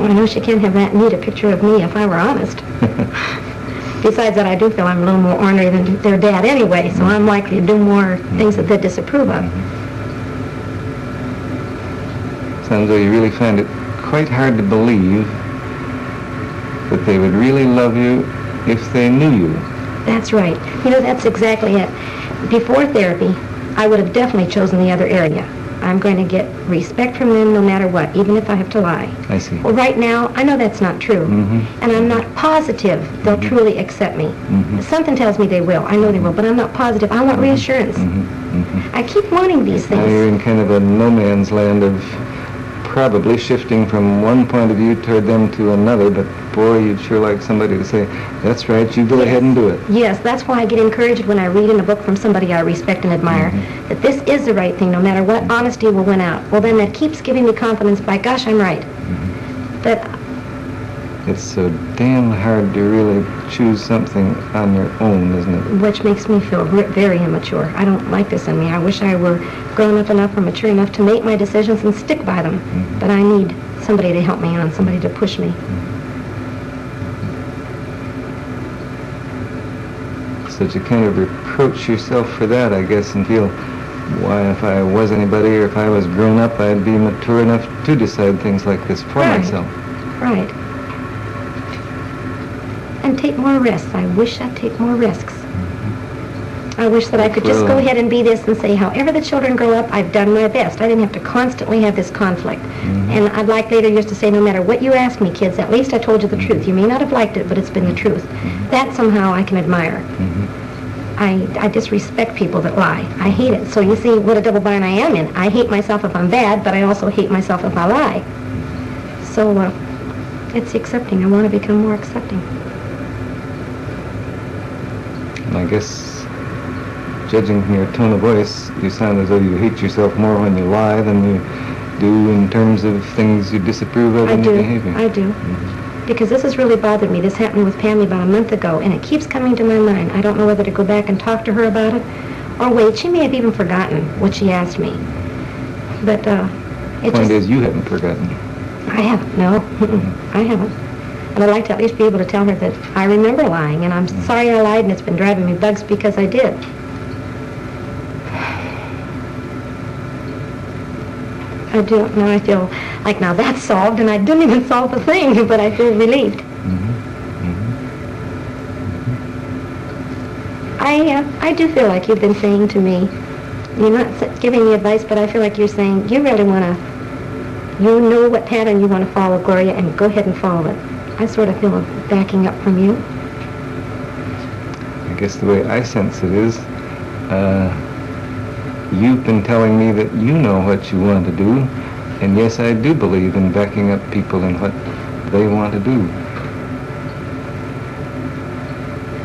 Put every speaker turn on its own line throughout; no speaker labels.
I know she can't have that neat a picture of me if I were honest. Besides that, I do feel I'm a little more ornery than their dad anyway, so I'm likely to do more things that they disapprove of.
Sounds like you really find it quite hard to believe that they would really love you if they knew you.
That's right. You know, that's exactly it. Before therapy, I would have definitely chosen the other area. I'm going to get respect from them no matter what, even if I have to lie.
I see.
Well, right now, I know that's not true. And I'm not positive they'll truly accept me. Something tells me they will. I know they will, but I'm not positive. I want reassurance. I keep wanting these
Now you're
things.
in kind of a no man's land of probably shifting from one point of view toward them to another, but boy, you'd sure like somebody to say, that's right, you go ahead and do it.
Yes, that's why I get encouraged when I read in a book from somebody I respect and admire that this is the right thing, no matter what, honesty will win out. Well, then that keeps giving me confidence, by gosh, I'm right. But
It's so damn hard to really choose something on your own, isn't it?
which makes me feel very immature. I don't like this in me. I wish I were grown up enough or mature enough to make my decisions and stick by them. But I need somebody to help me on, somebody to push me.
So that you kind of reproach yourself for that, I guess, and feel, why, if I was anybody or if I was grown up, I'd be mature enough to decide things like this for myself.
Right. And take more risks. I wish I'd take more risks. I wish that I could just go ahead and be this and say, however the children grow up, I've done my best. I didn't have to constantly have this conflict. And I'd like later years to say, no matter what you ask me, kids, at least I told you the truth. You may not have liked it, but it's been the truth. That somehow I can admire. I disrespect people that lie. I hate it. So you see what a double bind I am in. I hate myself if I'm bad, but I also hate myself if I lie. So it's accepting. I want to become more accepting.
And I guess, judging from your tone of voice, you sound as though you hate yourself more when you lie than you do in terms of things you disapprove of in your behavior.
I do. Because this has really bothered me. This happened with Pammy about a month ago, and it keeps coming to my mind. I don't know whether to go back and talk to her about it, or wait. She may have even forgotten what she asked me. But
The point is, you haven't forgotten.
I haven't, no. I haven't. And I'd like to at least be able to tell her that I remember lying, and I'm sorry I lied, and it's been driving me bugs because I did. I do. Now I feel like now that's solved, and I didn't even solve the thing, but I feel relieved. I do feel like you've been saying to me, you're not giving me advice, but I feel like you're saying you really want to, you know what pattern you want to follow, Gloria, and go ahead and follow it. I sort of feel a backing up from you.
I guess the way I sense it is, you've been telling me that you know what you want to do, and yes, I do believe in backing up people in what they want to do.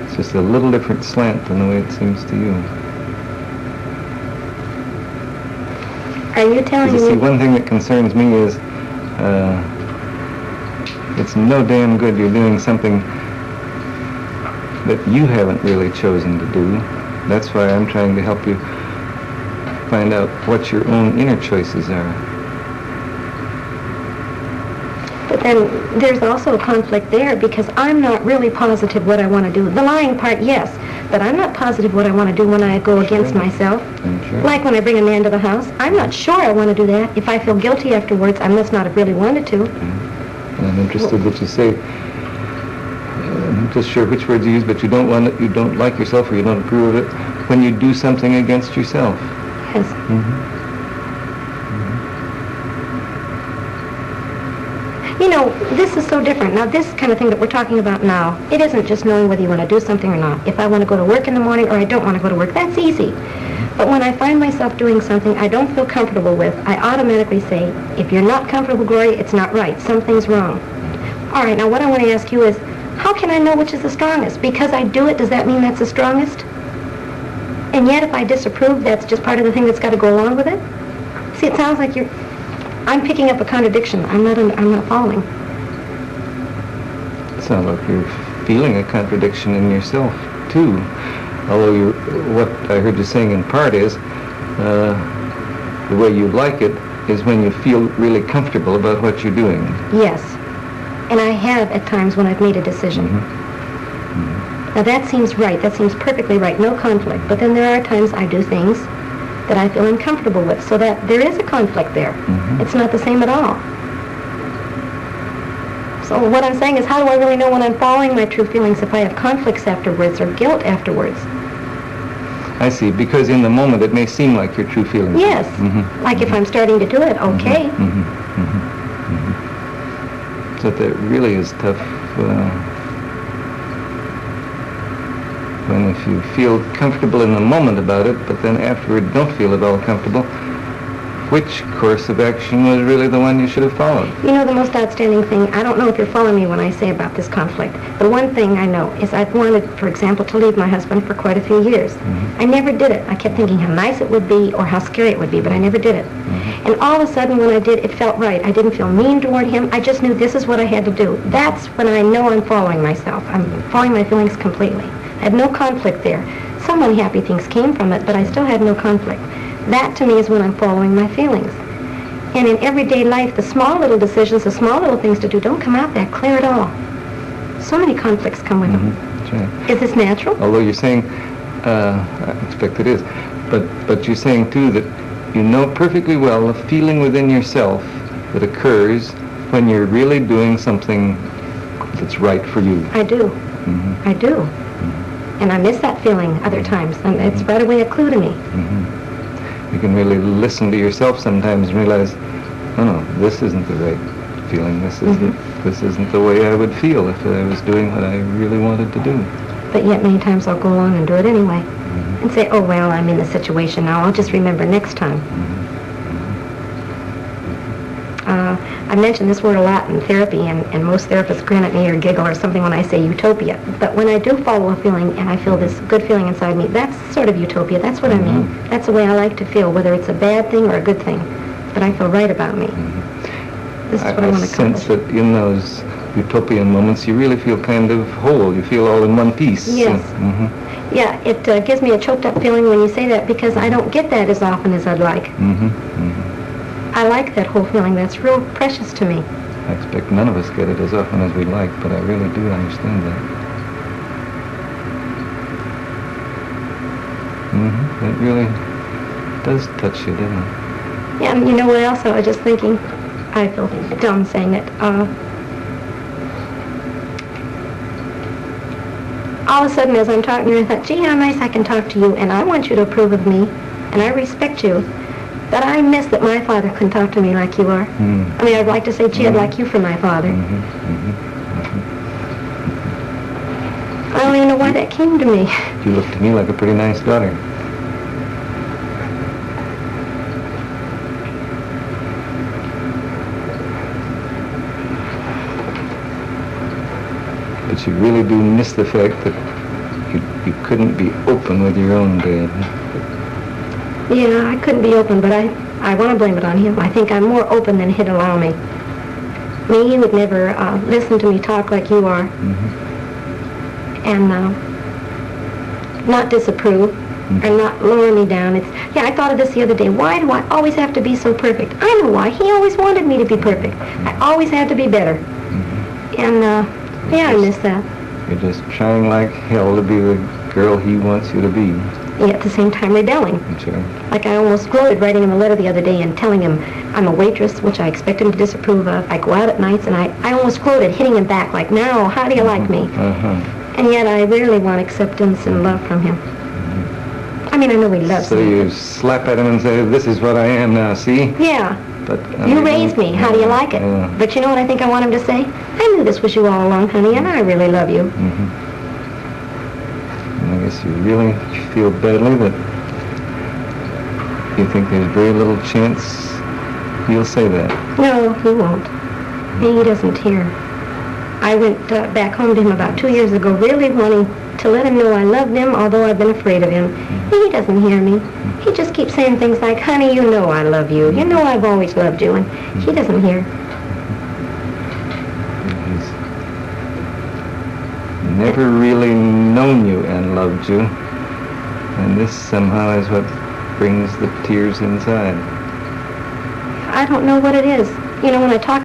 It's just a little different slant than the way it seems to you.
Are you telling me?
See, one thing that concerns me is it's no damn good you're doing something that you haven't really chosen to do. That's why I'm trying to help you find out what your own inner choices are.
But then there's also a conflict there because I'm not really positive what I want to do. The lying part, yes, but I'm not positive what I want to do when I go against myself.
Sure.
Like when I bring a man to the house, I'm not sure I want to do that. If I feel guilty afterwards, I must not have really wanted to.
And I'm interested that you say, I'm not just sure which words you use, but you don't want it, you don't like yourself or you don't approve of it when you do something against yourself.
Yes. You know, this is so different. Now, this kind of thing that we're talking about now, it isn't just knowing whether you want to do something or not. If I want to go to work in the morning or I don't want to go to work, that's easy. But when I find myself doing something I don't feel comfortable with, I automatically say, if you're not comfortable, Gloria, it's not right. Something's wrong. All right, now what I want to ask you is, how can I know which is the strongest? Because I do it, does that mean that's the strongest? And yet, if I disapprove, that's just part of the thing that's got to go along with it? See, it sounds like I'm picking up a contradiction. I'm not following.
It sounds like you're feeling a contradiction in yourself, too. Although what I heard you saying in part is, the way you like it is when you feel really comfortable about what you're doing.
Yes. And I have at times when I've made a decision. Now that seems right. That seems perfectly right. No conflict. But then there are times I do things that I feel uncomfortable with, so that there is a conflict there. It's not the same at all. So what I'm saying is, how do I really know when I'm following my true feelings if I have conflicts afterwards or guilt afterwards?
I see, because in the moment it may seem like your true feelings.
Yes. Like if I'm starting to do it, okay.
So that really is tough. When if you feel comfortable in the moment about it, but then afterward don't feel at all comfortable, which course of action was really the one you should have followed?
You know, the most outstanding thing, I don't know if you're following me when I say about this conflict. The one thing I know is I've wanted, for example, to leave my husband for quite a few years. I never did it. I kept thinking how nice it would be or how scary it would be, but I never did it. And all of a sudden when I did, it felt right. I didn't feel mean toward him. I just knew this is what I had to do. That's when I know I'm following myself. I'm following my feelings completely. I had no conflict there. Some unhappy things came from it, but I still had no conflict. That to me is when I'm following my feelings. And in everyday life, the small little decisions, the small little things to do don't come out that clear at all. So many conflicts come with them.
That's right.
Is this natural?
Although you're saying, I expect it is, but you're saying too that you know perfectly well the feeling within yourself that occurs when you're really doing something that's right for you.
I do. I do. And I miss that feeling other times, and it's right away a clue to me.
You can really listen to yourself sometimes and realize, oh no, this isn't the right feeling. This isn't the way I would feel if I was doing what I really wanted to do.
But yet many times I'll go along and do it anyway. And say, oh well, I'm in the situation now. I'll just remember next time. I mention this word a lot in therapy, and most therapists grin at me or giggle or something when I say utopia. But when I do follow a feeling and I feel this good feeling inside me, that's sort of utopia. That's what I mean. That's the way I like to feel, whether it's a bad thing or a good thing. But I feel right about me. This is what I want to
sense
accomplish.
that in those utopian moments you really feel kind of whole. You feel all in one piece.
Yes. Yeah, it gives me a choked up feeling when you say that, because I don't get that as often as I'd like. I like that whole feeling. That's real precious to me.
I expect none of us get it as often as we'd like, but I really do understand that. It really does touch you, doesn't it?
Yeah, and you know what else? I was just thinking, I feel dumb saying it. All of a sudden, as I'm talking to you, I thought, gee, how nice I can talk to you, and I want you to approve of me, and I respect you. But I miss that my father couldn't talk to me like you are. I mean, I'd like to say, gee, I'd like you for my father. I don't even know why that came to me.
You look to me like a pretty nice daughter. But you really do miss the fact that you couldn't be open with your own dad.
Yeah, I couldn't be open, but I want to blame it on him. I think I'm more open than he'd allow me. He would never listen to me talk like you are. And not disapprove or not lower me down. Yeah, I thought of this the other day. Why do I always have to be so perfect? I know why. He always wanted me to be perfect. I always had to be better. And, yeah, I miss that.
You're just trying like hell to be the girl he wants you to be.
Yet at the same time rebelling.
Sure.
Like I almost gloated writing him a letter the other day and telling him I'm a waitress, which I expect him to disapprove of. I go out at nights, and I almost gloated, hitting him back like, now, how do you like me? And yet I rarely want acceptance and love from him. I mean, I know he loves me.
So you slap at him and say, this is what I am now, see?
Yeah.
But
you raised me. How do you like it? But you know what I think I want him to say? I knew this was you all along, honey, and I really love you.
I guess you really feel badly that you think there's very little chance he'll say that.
No, he won't. He doesn't hear. I went back home to him about 2 years ago, really wanting to let him know I loved him, although I've been afraid of him. He doesn't hear me. He just keeps saying things like, honey, you know I love you. You know I've always loved you. And he doesn't hear.
He's never really known you and loved you. And this somehow is what brings the tears inside.
I don't know what it is. You know, when I talk